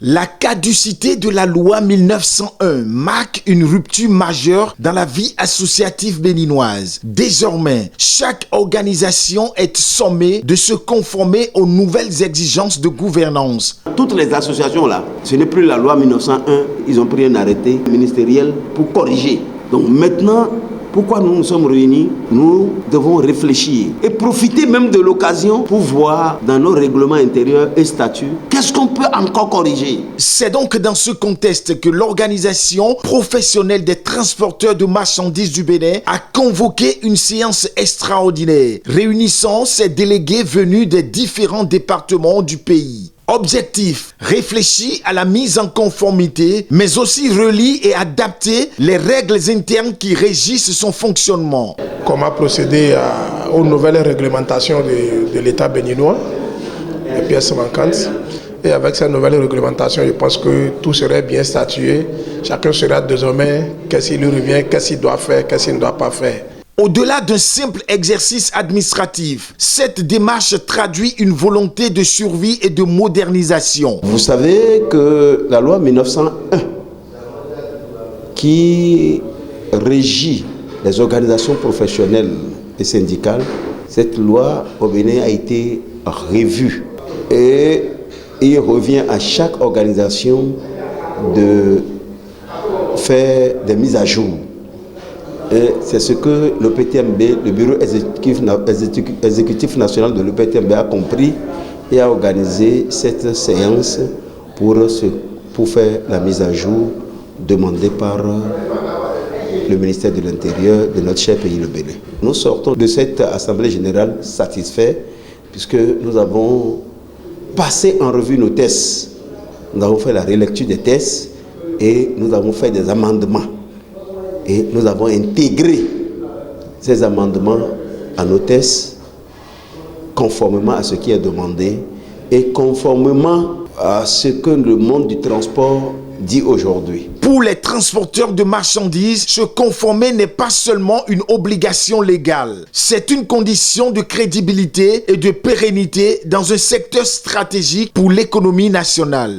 La caducité de la loi 1901 marque une rupture majeure dans la vie associative béninoise. Désormais, chaque organisation est sommée de se conformer aux nouvelles exigences de gouvernance. Toutes les associations là, ce n'est plus la loi 1901, ils ont pris un arrêté ministériel pour corriger. Donc maintenant, pourquoi nous nous sommes réunis? Nous devons réfléchir et profiter même de l'occasion pour voir dans nos règlements intérieurs et statuts qu'est-ce qu'on peut encore corriger. C'est donc dans ce contexte que l'organisation professionnelle des transporteurs de marchandises du Bénin a convoqué une séance extraordinaire, réunissant ses délégués venus des différents départements du pays. Objectif, réfléchir à la mise en conformité, mais aussi relire et adapter les règles internes qui régissent son fonctionnement. Comment procéder aux nouvelles réglementations de l'État béninois, les pièces manquantes. Et avec ces nouvelles réglementations, je pense que tout serait bien statué. Chacun saura désormais qu'est-ce qui lui revient, qu'est-ce qu'il doit faire, qu'est-ce qu'il ne doit pas faire. Au-delà d'un simple exercice administratif, cette démarche traduit une volonté de survie et de modernisation. Vous savez que la loi 1901, qui régit les organisations professionnelles et syndicales, cette loi au Bénin a été revue. Et il revient à chaque organisation de faire des mises à jour. Et c'est ce que l'EPTMB, le bureau exécutif national de l'EPTMB a compris et a organisé cette séance pour faire la mise à jour demandée par le ministère de l'Intérieur de notre cher pays, le Bénin. Nous sortons de cette assemblée générale satisfaits puisque nous avons passé en revue nos tests. Nous avons fait la relecture des tests et nous avons fait des amendements. Et nous avons intégré ces amendements à nos tests conformément à ce qui est demandé et conformément à ce que le monde du transport dit aujourd'hui. Pour les transporteurs de marchandises, se conformer n'est pas seulement une obligation légale. C'est une condition de crédibilité et de pérennité dans un secteur stratégique pour l'économie nationale.